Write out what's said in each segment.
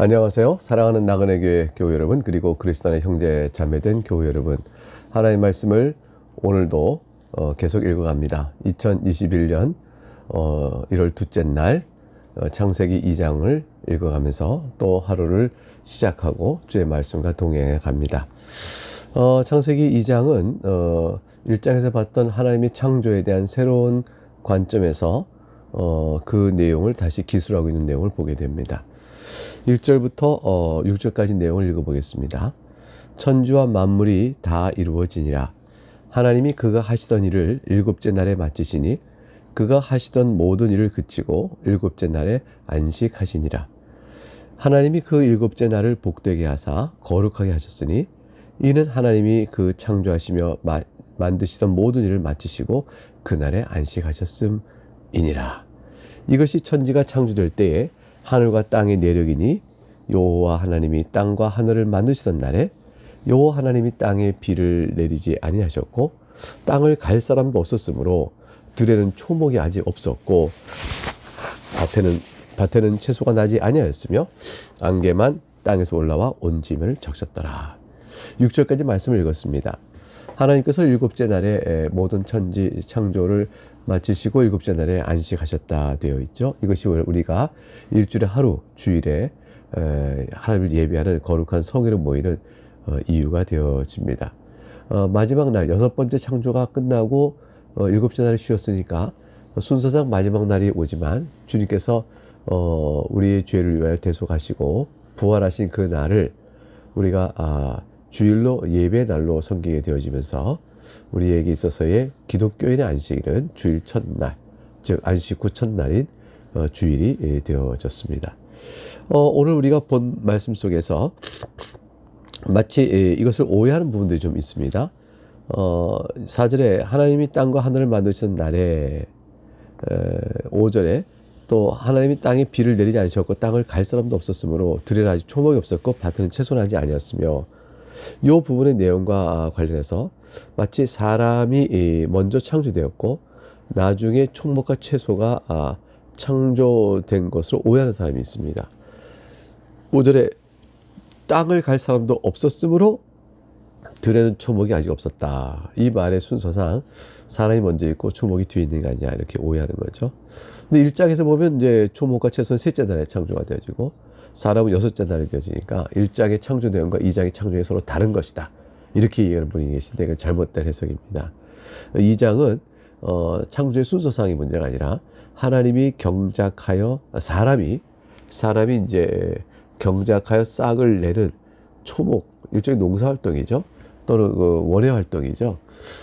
안녕하세요. 사랑하는 나그네 교회 여러분, 그리고 그리스도 안의 형제 자매된 교회 여러분, 하나님의 말씀을 오늘도 계속 읽어갑니다. 2021년 1월 둘째 날 창세기 2장을 읽어가면서 또 하루를 시작하고 주의 말씀과 동행해 갑니다. 창세기 2장은 1장에서 봤던 하나님의 창조에 대한 새로운 관점에서 그 내용을 다시 기술하고 있는 내용을 보게 됩니다. 1절부터 6절까지 내용을 읽어보겠습니다. 천지와 만물이 다 이루어지니라. 하나님이 그가 하시던 일을 일곱째 날에 마치시니 그가 하시던 모든 일을 그치고 일곱째 날에 안식하시니라. 하나님이 그 일곱째 날을 복되게 하사 거룩하게 하셨으니 이는 하나님이 그 창조하시며 만드시던 모든 일을 마치시고 그날에 안식하셨음이니라. 이것이 천지가 창조될 때에 하늘과 땅의 내력이니 여호와 하나님이 땅과 하늘을 만드시던 날에 여호와 하나님이 땅에 비를 내리지 아니하셨고 땅을 갈 사람도 없었으므로 들에는 초목이 아직 없었고 밭에는 채소가 나지 아니하였으며 안개만 땅에서 올라와 온 짐을 적셨더라. 6절까지 말씀을 읽었습니다. 하나님께서 일곱째 날에 모든 천지 창조를 마치시고 일곱째 날에 안식하셨다 되어 있죠. 이것이 우리가 일주일에 하루 주일에 하나님을 예배하는 거룩한 성회로 모이는 이유가 되어집니다. 마지막 날 여섯 번째 창조가 끝나고 일곱째 날에 쉬었으니까 순서상 마지막 날이 오지만 주님께서 우리의 죄를 위하여 대속하시고 부활하신 그 날을 우리가 주일로 예배 날로 섬기게 되어지면서 우리에게 있어서의 기독교인의 안식일은 주일 첫날, 즉 안식 후 첫날인 주일이 되어졌습니다. 오늘 우리가 본 말씀 속에서 마치 이것을 오해하는 부분들이 좀 있습니다. 4절에 하나님이 땅과 하늘을 만드신 날에 5절에 또 하나님이 땅에 비를 내리지 않으셨고 땅을 갈 사람도 없었으므로 들에는 아직 초목이 없었고 밭에는 채소나지 아니었으며 이 부분의 내용과 관련해서 마치 사람이 먼저 창조되었고 나중에 초목과 채소가 창조된 것으로 오해하는 사람이 있습니다. 5절에 땅을 갈 사람도 없었으므로 들에는 초목이 아직 없었다. 이 말의 순서상 사람이 먼저 있고 초목이 뒤에 있는 게 아니냐 이렇게 오해하는 거죠. 근데 1장에서 보면 이제 초목과 채소는 셋째 날에 창조가 되어지고 사람은 여섯째 날에 되어지니까 1장의 창조 내용과 2장의 창조 내용이 서로 다른 것이다. 이렇게 얘기하는 분이 계신데 이건 잘못된 해석입니다. 2장은 창조의 순서상의 문제가 아니라 하나님이 경작하여 사람이 이제 경작하여 싹을 내는 초목, 일종의 농사활동이죠. 또는 원예활동이죠.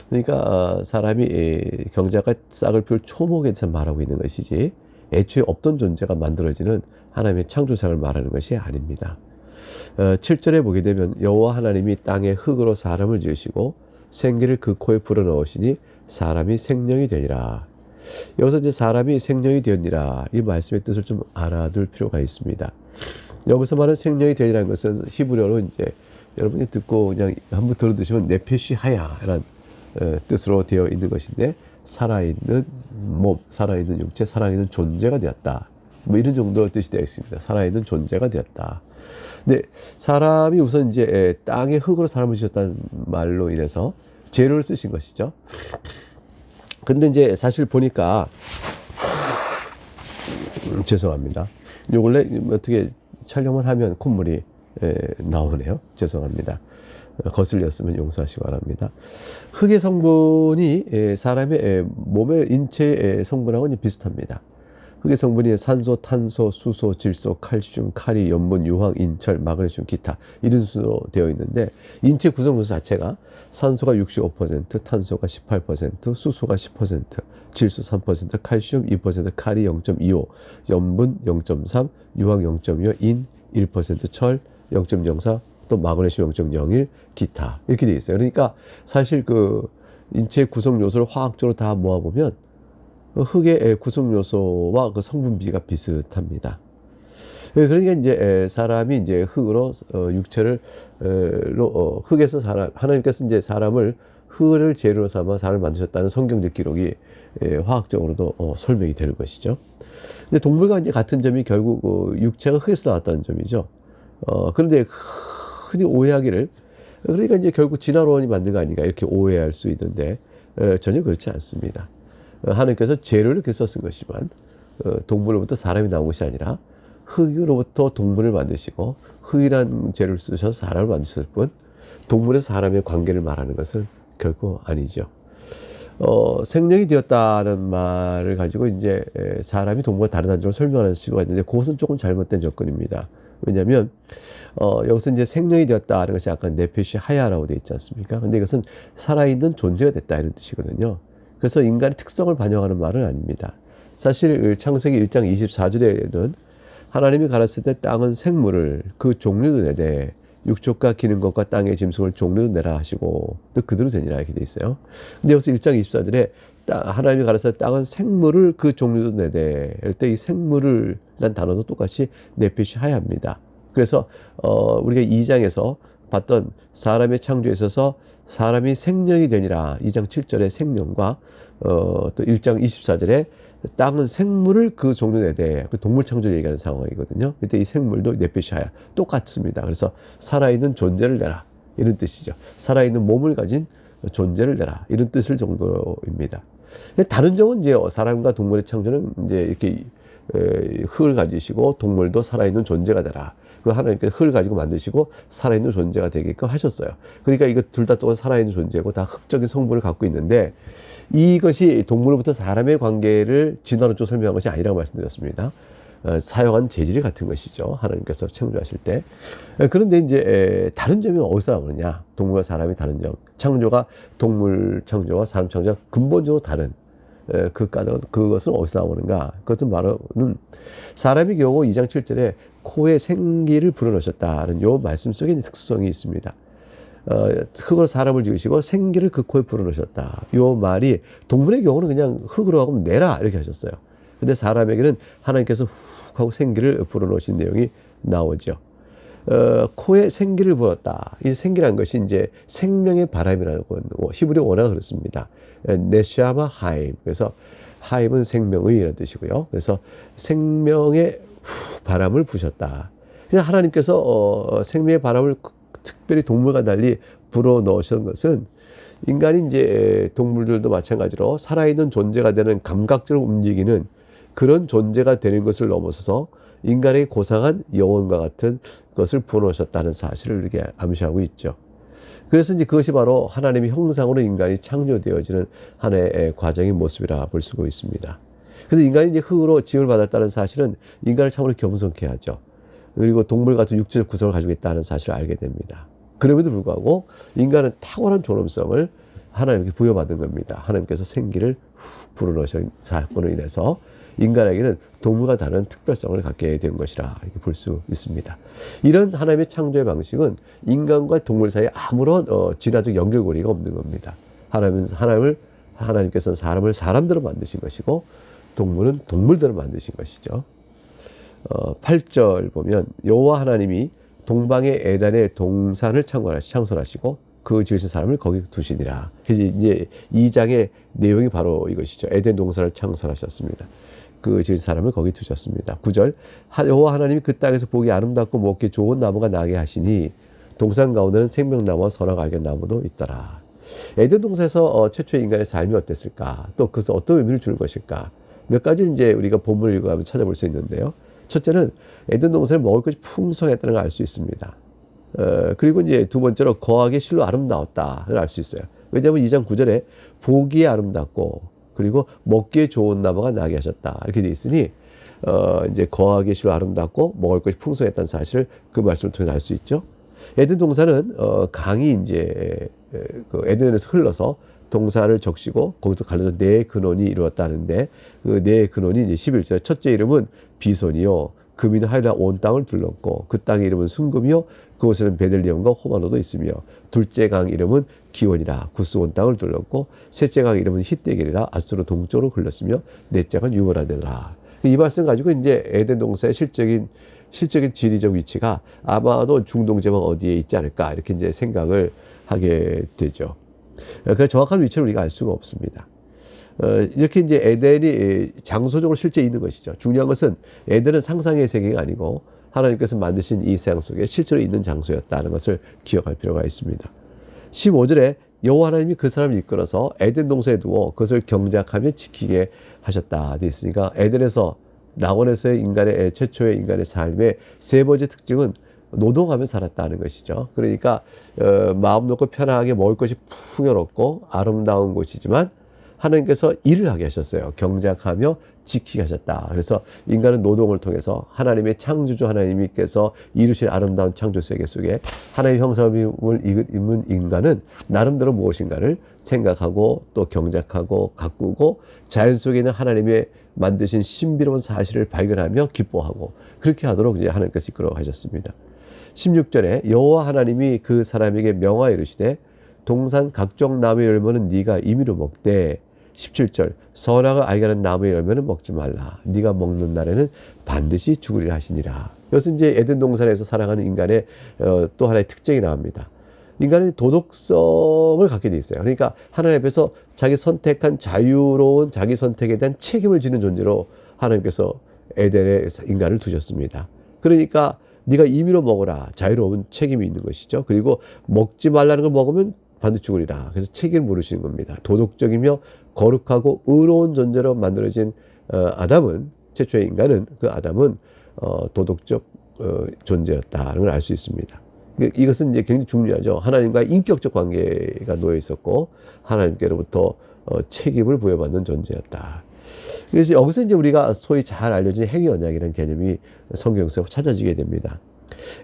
그러니까 사람이 경작하여 싹을 피울 초목에 대해서 말하고 있는 것이지 애초에 없던 존재가 만들어지는 하나님의 창조상을 말하는 것이 아닙니다. 7절에 보게 되면 여호와 하나님이 땅의 흙으로 사람을 지으시고 생기를 그 코에 불어넣으시니 사람이 생명이 되니라. 여기서 이제 사람이 생명이 되었니라 이 말씀의 뜻을 좀 알아둘 필요가 있습니다. 여기서 말하는 생명이 되니라는 것은 히브리어로 이제 여러분이 듣고 그냥 한번 들어두시면 네페시 하야라는 뜻으로 되어 있는 것인데 살아있는 몸, 살아있는 육체, 살아있는 존재가 되었다. 뭐 이런 정도의 뜻이 되어 있습니다. 살아있는 존재가 되었다. 근데 사람이 우선 이제 땅의 흙으로 사람을 지었다는 말로 인해서 재료를 쓰신 것이죠. 근데 이제 사실 보니까 죄송합니다. 요 근래 어떻게 촬영을 하면 콧물이 나오네요. 죄송합니다. 거슬렸으면 용서하시기 바랍니다. 흙의 성분이 사람의 몸의 인체의 성분하고 비슷합니다. 흙의 성분이 산소, 탄소, 수소, 질소, 칼슘, 카리, 염분, 유황, 인철, 마그네슘, 기타 이런 순서로 되어 있는데 인체 구성 요소 자체가 산소가 65%, 탄소가 18%, 수소가 10%, 질소 3%, 칼슘 2%, 카리 0.25, 염분 0.3, 유황 0.25, 인 1%, 철 0.04, 또 마그네슘 0.01, 기타 이렇게 되어 있어요. 그러니까 사실 그 인체 구성 요소를 화학적으로 다 모아보면 흙의 구성 요소와 그 성분 비가 비슷합니다. 그러니까 이제 사람이 이제 흙으로 육체를 흙에서 하나님께서 이제 사람을 흙을 재료로 삼아 사람을 만드셨다는 성경적 기록이 화학적으로도 설명이 되는 것이죠. 근데 동물과 이제 같은 점이 결국 육체가 흙에서 나왔다는 점이죠. 그런데 흔히 오해하기를, 그러니까 이제 결국 진화론이 만든 거 아닌가 이렇게 오해할 수 있는데, 전혀 그렇지 않습니다. 하나님께서 재료를 이렇게 썼은 것이지만, 동물로부터 사람이 나온 것이 아니라 흙으로부터 동물을 만드시고 흙이란 재료를 쓰셔서 사람을 만드셨을 뿐, 동물에서 사람의 관계를 말하는 것은 결코 아니죠. 생명이 되었다는 말을 가지고 이제 사람이 동물과 다르다는 점을 설명하는 시도가 있는데, 그것은 조금 잘못된 접근입니다. 왜냐하면 여기서 이제 생명이 되었다는 것이 아까 네페시 하야라고 되어 있지 않습니까? 근데 이것은 살아있는 존재가 됐다 이런 뜻이거든요. 그래서 인간의 특성을 반영하는 말은 아닙니다. 사실 창세기 1장 24절에는 하나님이 가라사대 때 땅은 생물을 그 종류도 내되 육족과 기는 것과 땅의 짐승을 종류도 내라 하시고 또 그대로 되니라 이렇게 돼 있어요. 근데 여기서 1장 24절에 하나님이 가라사대 땅은 생물을 그 종류도 내되 할 때 이 생물을 란 단어도 똑같이 네피시 하야입니다. 그래서 우리가 2장에서 봤던 사람의 창조에 있어서 사람이 생명이 되니라 2장 7절의 생명과 또 1장 24절에 땅은 생물을 그 종류 내되 그 동물 창조를 얘기하는 상황이거든요. 그때 이 생물도 네피샤야 똑같습니다. 그래서 살아있는 존재를 내라 이런 뜻이죠. 살아있는 몸을 가진 존재를 내라 이런 뜻을 정도입니다. 다른 점은 이제 사람과 동물의 창조는 이제 이렇게 흙을 가지시고 동물도 살아있는 존재가 되라. 그 하나님께서 흙을 가지고 만드시고 살아있는 존재가 되게끔 하셨어요. 그러니까 이거 둘 다 또 살아있는 존재고 다 흙적인 성분을 갖고 있는데, 이것이 동물로부터 사람의 관계를 진화론적으로 설명한 것이 아니라고 말씀드렸습니다. 사용한 재질이 같은 것이죠. 하나님께서 창조하실 때. 그런데 이제 다른 점이 어디서 나오느냐? 동물과 사람이 다른 점. 창조가 동물 창조와 사람 창조가 근본적으로 다른 그것은 어디서 나오는가? 그것은 바로는 사람의 경우 2장 7절에 코에 생기를 불어넣으셨다는 요 말씀 속에 특수성이 있습니다. 흙으로 사람을 지으시고 생기를 그 코에 불어넣으셨다. 요 말이 동물의 경우는 그냥 흙으로 하고 내라 이렇게 하셨어요. 근데 사람에게는 하나님께서 훅 하고 생기를 불어넣으신 내용이 나오죠. 코에 생기를 부었다. 이 생기란 것이 이제 생명의 바람이라는 건 히브리 원어가 그렇습니다. 네샤마 하임. 그래서 하임은 생명의 이라는 뜻이고요. 그래서 생명의 바람을 부셨다. 그래서 하나님께서 생명의 바람을 특별히 동물과 달리 불어 넣으신 것은 인간이 이제 동물들도 마찬가지로 살아있는 존재가 되는 감각적으로 움직이는 그런 존재가 되는 것을 넘어서서 인간의 고상한 영혼과 같은 것을 부어넣으셨다는 사실을 이렇게 암시하고 있죠. 그래서 이제 그것이 바로 하나님의 형상으로 인간이 창조되어지는 하나의 과정의 모습이라 볼 수가 있습니다. 그래서 인간이 이제 흙으로 지음을 받았다는 사실은 인간을 참으로 겸손케 하죠. 그리고 동물 같은 육체적 구성을 가지고 있다는 사실을 알게 됩니다. 그럼에도 불구하고 인간은 탁월한 존엄성을 하나님께 부여받은 겁니다. 하나님께서 생기를 불어넣으신 사건으로 인해서 인간에게는 동물과 다른 특별성을 갖게 된 것이라 이렇게 볼 수 있습니다. 이런 하나님의 창조의 방식은 인간과 동물 사이에 아무런 진화적 연결고리가 없는 겁니다. 하나님께서는 사람을 사람대로 만드신 것이고 동물은 동물대로 만드신 것이죠. 8절 보면 여호와 하나님이 동방의 에덴의 동산을 창설하시고 그 지으신 사람을 거기 두시니라. 그래서 이제 2장의 내용이 바로 이것이죠. 에덴 동산을 창설하셨습니다. 그 지은 사람을 거기 두셨습니다. 9절 여호와 하나님이 그 땅에서 보기 아름답고 먹기 좋은 나무가 나게 하시니 동산 가운데는 생명나무와 선악 알게 나무도 있더라. 에덴 동산에서 최초의 인간의 삶이 어땠을까? 또 그것은 어떤 의미를 주는 것일까? 몇 가지를 이제 우리가 본문을 읽어가면 찾아볼 수 있는데요. 첫째는 에덴 동산에 먹을 것이 풍성했다는 걸 알 수 있습니다. 그리고 이제 두 번째로 거하기 실로 아름다웠다를 알 수 있어요. 왜냐하면 2장 9절에 보기에 아름답고 그리고 먹기에 좋은 나무가 나게 하셨다 이렇게 돼 있으니 이제 거하기 실로 아름답고 먹을 것이 풍성했다는 사실을 그 말씀을 통해서 알 수 있죠. 에덴 동산은 강이 이제 그 에덴에서 흘러서 동산을 적시고 거기서 갈라서 네 근원이 이루었다는데 그 네 근원이 이제 11절에 첫째 이름은 비손이요 금인 하일라 온 땅을 둘렀고 그 땅의 이름은 순금이요 그곳에는 베들레헴과 호마노도 있으며 둘째 강 이름은 기원이라 구스 온 땅을 둘렀고 셋째 강 이름은 히데겔이라 아수르 동쪽으로 흘렀으며 넷째 강 유브라데라. 이 말씀 가지고 이제 에덴 동산의 실적인 지리적 위치가 아마도 중동 지방 어디에 있지 않을까 이렇게 이제 생각을 하게 되죠. 그래서 정확한 위치를 우리가 알 수가 없습니다. 이렇게 이제 에덴이 장소적으로 실제 있는 것이죠. 중요한 것은 에덴은 상상의 세계가 아니고 하나님께서 만드신 이 세상 속에 실제로 있는 장소였다는 것을 기억할 필요가 있습니다. 15절에 여호와 하나님이 그 사람을 이끌어서 에덴 동산에 두어 그것을 경작하며 지키게 하셨다 되어 있으니까 에덴에서 낙원에서의 인간의 최초의 인간의 삶의 세 번째 특징은 노동하며 살았다는 것이죠. 그러니까 마음 놓고 편하게 먹을 것이 풍요롭고 아름다운 곳이지만 하나님께서 일을 하게 하셨어요. 경작하며 지키게 하셨다. 그래서 인간은 노동을 통해서 하나님의 창조주 하나님께서 이루신 아름다운 창조 세계 속에 하나님의 형상을 입은 인간은 나름대로 무엇인가를 생각하고 또 경작하고 가꾸고 자연 속에 있는 하나님의 만드신 신비로운 사실을 발견하며 기뻐하고 그렇게 하도록 이제 하나님께서 이끌어 가셨습니다. 16절에 여호와 하나님이 그 사람에게 명하여 이르시되 동산 각종 나무의 열매는 네가 임의로 먹되 17절 선악을 알게 하는 나무의 열매는 먹지 말라. 네가 먹는 날에는 반드시 죽으리라 하시니라. 이것은 이제 에덴 동산에서 살아가는 인간의 또 하나의 특징이 나옵니다. 인간은 도덕성을 갖게 돼 있어요. 그러니까 하나님 앞에서 자기 선택한 자유로운 자기 선택에 대한 책임을 지는 존재로 하나님께서 에덴에 인간을 두셨습니다. 그러니까 네가 임의로 먹어라. 자유로운 책임이 있는 것이죠. 그리고 먹지 말라는 걸 먹으면 반드시 죽으리라. 그래서 책임을 물으시는 겁니다. 도덕적이며 거룩하고 의로운 존재로 만들어진 아담은 최초의 인간은 그 아담은 도덕적 존재였다는 걸 알 수 있습니다. 이것은 이제 굉장히 중요하죠. 하나님과 인격적 관계가 놓여 있었고 하나님께로부터 책임을 부여받는 존재였다. 그래서 여기서 이제 우리가 소위 잘 알려진 행위 언약이라는 개념이 성경에서 찾아지게 됩니다.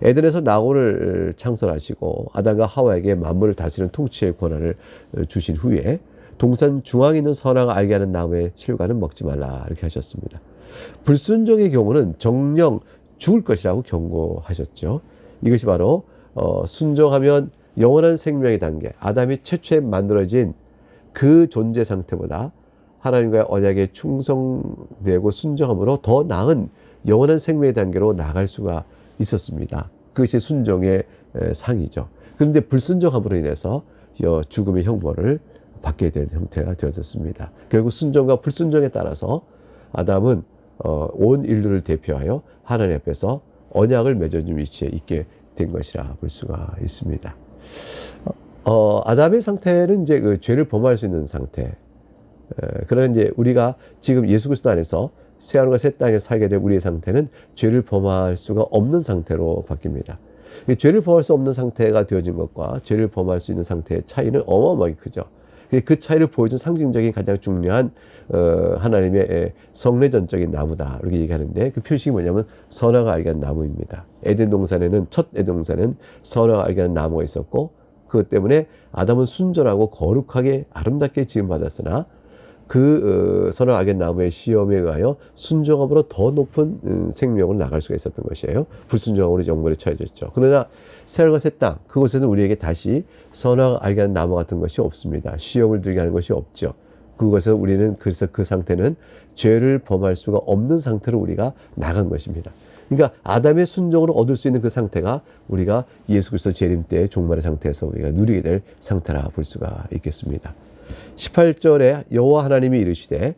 에덴에서 낙원을 창설하시고 아담과 하와에게 만물을 다스리는 통치의 권한을 주신 후에 동산 중앙에 있는 선악을 알게 하는 나무의 실과는 먹지 말라 이렇게 하셨습니다. 불순종의 경우는 정령 죽을 것이라고 경고하셨죠. 이것이 바로 순종하면 영원한 생명의 단계, 아담이 최초에 만들어진 그 존재 상태보다 하나님과의 언약에 충성되고 순종함으로 더 나은 영원한 생명의 단계로 나갈 수가 있었습니다. 그것이 순종의 상이죠. 그런데 불순종함으로 인해서 죽음의 형벌을 받게 된 형태가 되어졌습니다. 결국 순종과 불순종에 따라서 아담은 온 인류를 대표하여 하나님 앞에서 언약을 맺어준 위치에 있게 된 것이라 볼 수가 있습니다. 아담의 상태는 이제 그 죄를 범할 수 있는 상태. 그러나 이제 우리가 지금 예수 그리스도 안에서 새 하늘과 새 땅에 살게 될 우리의 상태는 죄를 범할 수가 없는 상태로 바뀝니다. 죄를 범할 수 없는 상태가 되어진 것과 죄를 범할 수 있는 상태의 차이는 어마어마하게 크죠. 그 차이를 보여준 상징적인 가장 중요한 하나님의 성례전적인 나무다 이렇게 얘기하는데 그 표식이 뭐냐면 선악을 알게 하는 나무입니다. 에덴 동산에는 첫 에덴 동산은 선악을 알게 하는 나무가 있었고 그것 때문에 아담은 순전하고 거룩하게 아름답게 지음받았으나 그 선악을 알게 하는 나무의 시험에 의하여 순종함으로 더 높은 생명을 나갈 수가 있었던 것이에요. 불순종함으로 영벌에 처해졌죠. 그러나 새하늘과 새 땅 그곳에서는 우리에게 다시 선악을 알게 하는 나무 같은 것이 없습니다. 시험을 들게 하는 것이 없죠. 그것에서 우리는 그래서 그 상태는 죄를 범할 수가 없는 상태로 우리가 나간 것입니다. 그러니까 아담의 순종으로 얻을 수 있는 그 상태가 우리가 예수 그리스도 재림 때의 종말의 상태에서 우리가 누리게 될 상태라 볼 수가 있겠습니다. 18절에 여호와 하나님이 이르시되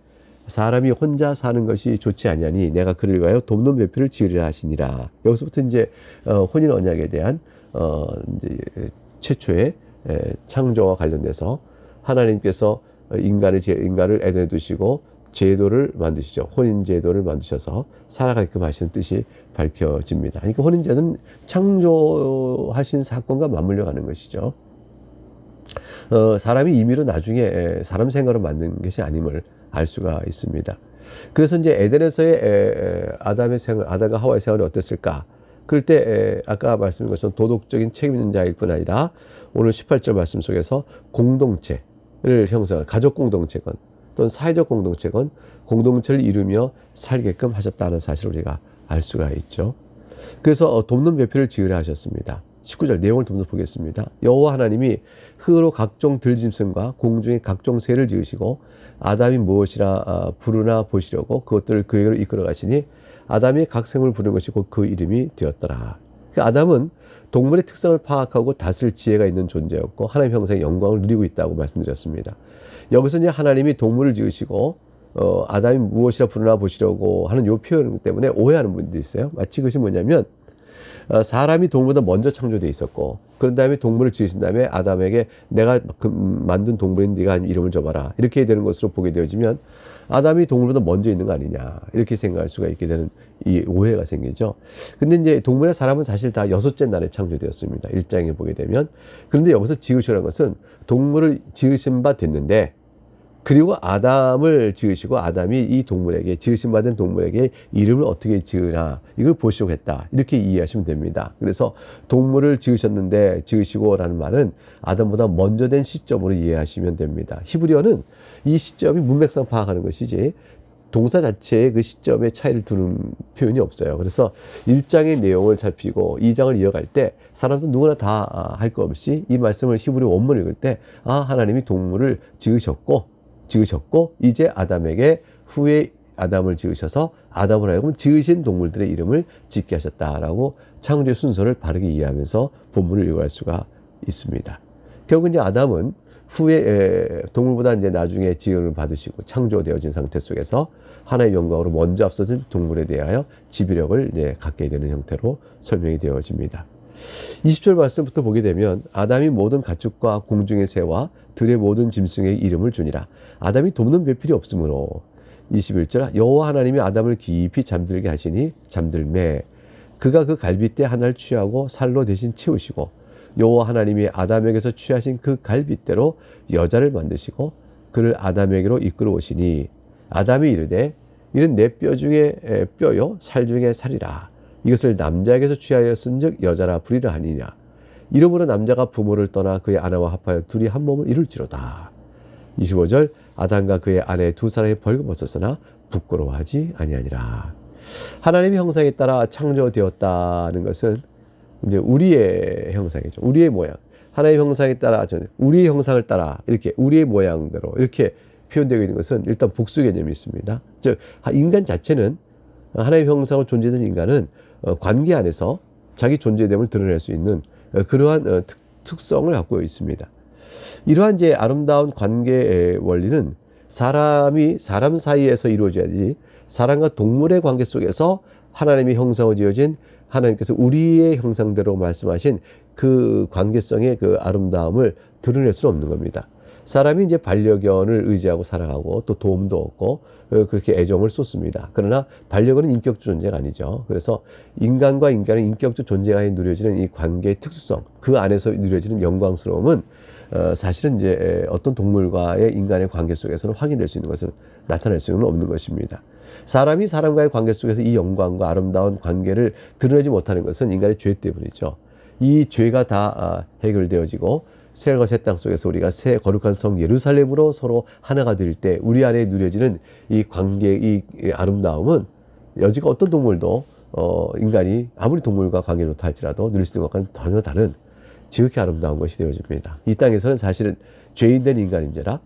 사람이 혼자 사는 것이 좋지 아니하니 내가 그를 위하여 돕는 배필을 지으리라 하시니라. 여기서부터 이제 혼인 언약에 대한 이제 최초의 창조와 관련돼서 하나님께서 인간을 에덴에 두시고 제도를 만드시죠. 혼인 제도를 만드셔서 살아가게끔 하시는 뜻이 밝혀집니다. 그러니까 혼인 제도는 창조하신 사건과 맞물려 가는 것이죠. 사람이 임의로 나중에 사람 생각으로 만든 것이 아님을 알 수가 있습니다. 그래서 이제 에덴에서의 아담과 하와의 생활이 어땠을까? 그럴 때 아까 말씀드린 것처럼 도덕적인 책임 있는 자일 뿐 아니라 오늘 18절 말씀 속에서 공동체를 형성한 가족 공동체건 또는 사회적 공동체건 공동체를 이루며 살게끔 하셨다는 사실을 우리가 알 수가 있죠. 그래서 돕는 배필을 지으려 하셨습니다. 19절 내용을 좀 더 보겠습니다. 여호와 하나님이 흙으로 각종 들짐승과 공중의 각종 새를 지으시고 아담이 무엇이라 부르나 보시려고 그것들을 그에게로 이끌어 가시니 아담이 각 생물을 부르는 것이 곧 그 이름이 되었더라. 아담은 동물의 특성을 파악하고 다스릴 지혜가 있는 존재였고 하나님 형상의 영광을 누리고 있다고 말씀드렸습니다. 여기서 이제 하나님이 동물을 지으시고 아담이 무엇이라 부르나 보시려고 하는 요 표현 때문에 오해하는 분들이 있어요. 마치 그것이 뭐냐면 사람이 동물보다 먼저 창조돼 있었고 그런 다음에 동물을 지으신 다음에 아담에게 내가 만든 동물인 네가 이름을 줘봐라 이렇게 되는 것으로 보게 되어지면 아담이 동물보다 먼저 있는 거 아니냐 이렇게 생각할 수가 있게 되는 이 오해가 생기죠. 근데 이제 동물과 사람은 사실 다 여섯째 날에 창조되었습니다. 1장에 보게 되면. 그런데 여기서 지으시라는 것은 동물을 지으신 바 됐는데 그리고 아담을 지으시고 아담이 이 동물에게 지으신 바 된 동물에게 이름을 어떻게 지으나 이걸 보시려고 했다. 이렇게 이해하시면 됩니다. 그래서 동물을 지으셨는데 지으시고라는 말은 아담보다 먼저 된 시점으로 이해하시면 됩니다. 히브리어는 이 시점이 문맥상 파악하는 것이지 동사 자체의 그 시점의 차이를 두는 표현이 없어요. 그래서 1장의 내용을 살피고 2장을 이어갈 때 사람도 누구나 다 할 것 없이 이 말씀을 히브리 원문을 읽을 때 하나님이 동물을 지으셨고 이제 아담에게 후에 아담을 지으셔서 아담을 하여금 지으신 동물들의 이름을 짓게 하셨다라고 창조의 순서를 바르게 이해하면서 본문을 읽어갈 수가 있습니다. 결국 이제 아담은 후에 동물보다 이제 나중에 지음을 받으시고 창조되어진 상태 속에서 하나의 영광으로 먼저 앞서진 동물에 대하여 지배력을 이제 갖게 되는 형태로 설명이 되어집니다. 20절 말씀부터 보게 되면 아담이 모든 가축과 공중의 새와 들의 모든 짐승의 이름을 주니라. 아담이 돕는 배필이 없으므로 21절 여호와 하나님이 아담을 깊이 잠들게 하시니 잠들매 그가 그 갈빗대 하나를 취하고 살로 대신 채우시고 여호와 하나님이 아담에게서 취하신 그 갈빗대로 여자를 만드시고 그를 아담에게로 이끌어 오시니 아담이 이르되 이는 내 뼈 중에 뼈요 살 중에 살이라. 이것을 남자에게서 취하였은즉 여자라 부리라 하니냐. 이러므로 남자가 부모를 떠나 그의 아내와 합하여 둘이 한 몸을 이룰지로다. 25절 아담과 그의 아내 두 사람이 벌거벗었으나 부끄러워하지 아니하니라. 하나님의 형상에 따라 창조되었다는 것은 이제 우리의 형상이죠. 우리의 모양. 하나님의 형상에 따라 우리의 형상을 따라 이렇게 우리의 모양대로 이렇게 표현되고 있는 것은 일단 복수 개념이 있습니다. 즉 인간 자체는 하나님의 형상으로 존재된 인간은 관계 안에서 자기 존재됨을 드러낼 수 있는 그러한 특성을 갖고 있습니다. 이러한 이제 아름다운 관계의 원리는 사람이 사람 사이에서 이루어져야지 사람과 동물의 관계 속에서 하나님의 형상으로 지어진 하나님께서 우리의 형상대로 말씀하신 그 관계성의 그 아름다움을 드러낼 수는 없는 겁니다. 사람이 이제 반려견을 의지하고 살아가고 또 도움도 얻고 그렇게 애정을 쏟습니다. 그러나 반려견은 인격적 존재가 아니죠. 그래서 인간과 인간의 인격적 존재가 누려지는 이 관계의 특수성, 그 안에서 누려지는 영광스러움은 사실은 이제 어떤 동물과의 인간의 관계 속에서는 확인될 수 있는 것은 나타낼 수는 없는 것입니다. 사람이 사람과의 관계 속에서 이 영광과 아름다운 관계를 드러내지 못하는 것은 인간의 죄 때문이죠. 이 죄가 다 해결되어지고 새하늘과 새 땅 속에서 우리가 새 거룩한 성 예루살렘으로 서로 하나가 될 때 우리 안에 누려지는 이 관계의 이 아름다움은 여지가 어떤 동물도 인간이 아무리 동물과 관계를 좋다 할지라도 누릴 수 있는 것과는 전혀 다른 지극히 아름다운 것이 되어집니다. 이 땅에서는 사실은 죄인된 인간인지라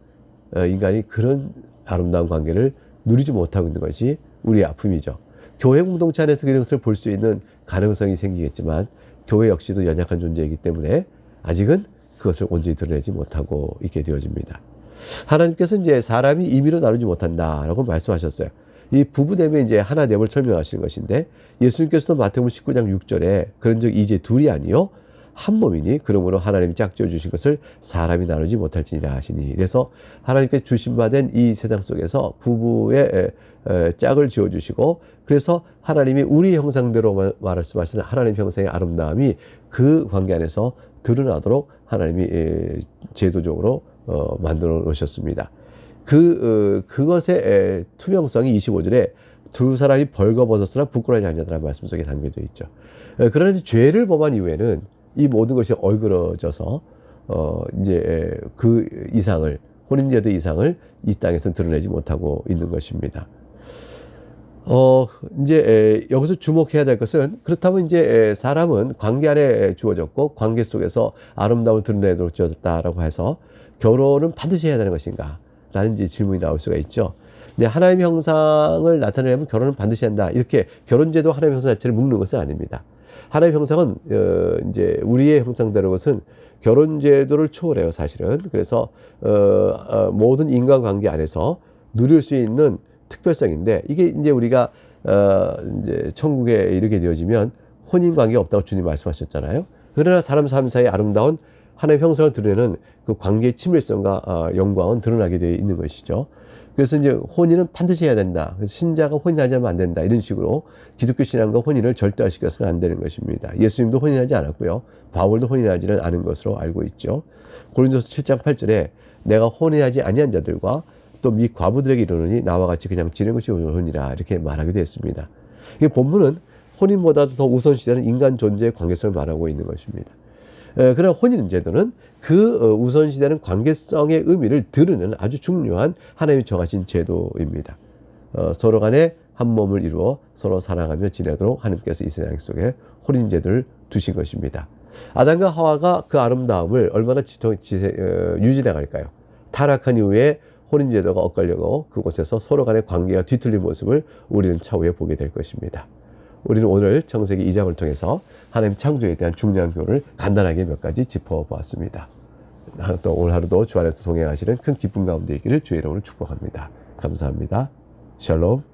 인간이 그런 아름다운 관계를 누리지 못하고 있는 것이 우리의 아픔이죠. 교회 공동체 안에서 그런 것을 볼 수 있는 가능성이 생기겠지만 교회 역시도 연약한 존재이기 때문에 아직은 그것을 온전히 드러내지 못하고 있게 되어집니다. 하나님께서 이제 사람이 임의로 나누지 못한다라고 말씀하셨어요. 이 부부됨의 이제 하나됨을 설명하시는 것인데 예수님께서도 마태복음 19장 6절에 그런즉 이제 둘이 아니요 한 몸이니 그러므로 하나님이 짝지어 주신 것을 사람이 나누지 못할지니라 하시니. 그래서 하나님께서 주신 바 된 이 세상 속에서 부부의 짝을 지어 주시고 그래서 하나님이 우리 형상대로 말씀하시는 하나님 형상의 아름다움이 그 관계 안에서 드러나도록 하나님이 제도적으로 만들어 놓으셨습니다. 그것의 투명성이 25절에 두 사람이 벌거벗었으나 부끄러워하지 아니하더라는 말씀 속에 담겨져 있죠. 그러나 죄를 범한 이후에는 이 모든 것이 얼그러져서 이제 그 이상을 혼인제도 이상을 이 땅에서 드러내지 못하고 있는 것입니다. 이제 여기서 주목해야 될 것은 그렇다면 이제 사람은 관계 안에 주어졌고 관계 속에서 아름다움을 드러내도록 주어졌다라고 해서 결혼은 반드시 해야 되는 것인가? 라는 이제 질문이 나올 수가 있죠. 근데 하나님의 형상을 나타내려면 결혼은 반드시 한다. 이렇게 결혼제도 하나님의 형상 자체를 묶는 것은 아닙니다. 하나님의 형상은 이제 우리의 형상대로 것은 결혼제도를 초월해요, 사실은. 그래서 모든 인간관계 안에서 누릴 수 있는 특별성인데 이게 이제 우리가 이제 천국에 이르게 되어지면 혼인 관계가 없다고 주님 말씀하셨잖아요. 그러나 사람 삶 사이에 아름다운 하나님의 형상을 드러내는 그 관계의 친밀성과 영광은 드러나게 되어 있는 것이죠. 그래서 이제 혼인은 반드시 해야 된다. 그래서 신자가 혼인하지 않으면 안 된다. 이런 식으로 기독교 신앙과 혼인을 절대화시켜서는 안 되는 것입니다. 예수님도 혼인하지 않았고요. 바울도 혼인하지는 않은 것으로 알고 있죠. 고린도서 7장 8절에 내가 혼인하지 아니한 자들과 또 미 과부들에게 이르노니 나와 같이 그냥 지내는 것이 혼이라 이렇게 말하기도 했습니다. 이 본문은 혼인보다도 더 우선시되는 인간 존재의 관계성을 말하고 있는 것입니다. 그러나 혼인 제도는 그 우선시되는 관계성의 의미를 드러내는 아주 중요한 하나님이 정하신 제도입니다. 서로 간에 한 몸을 이루어 서로 사랑하며 지내도록 하나님께서 이 세상 속에 혼인 제도를 두신 것입니다. 아담과 하와가 그 아름다움을 얼마나 유지해 갈까요? 타락한 이후에 혼인 제도가 엇갈려고 그곳에서 서로 간의 관계가 뒤틀린 모습을 우리는 차후에 보게 될 것입니다. 우리는 오늘 창세기 2장을 통해서 하나님 창조에 대한 중요한 교훈을 간단하게 몇 가지 짚어보았습니다. 또 오늘 하루도 주 안에서 동행하시는 큰 기쁨 가운데 있기를 주의 이름으로 축복합니다. 감사합니다. 샬롬.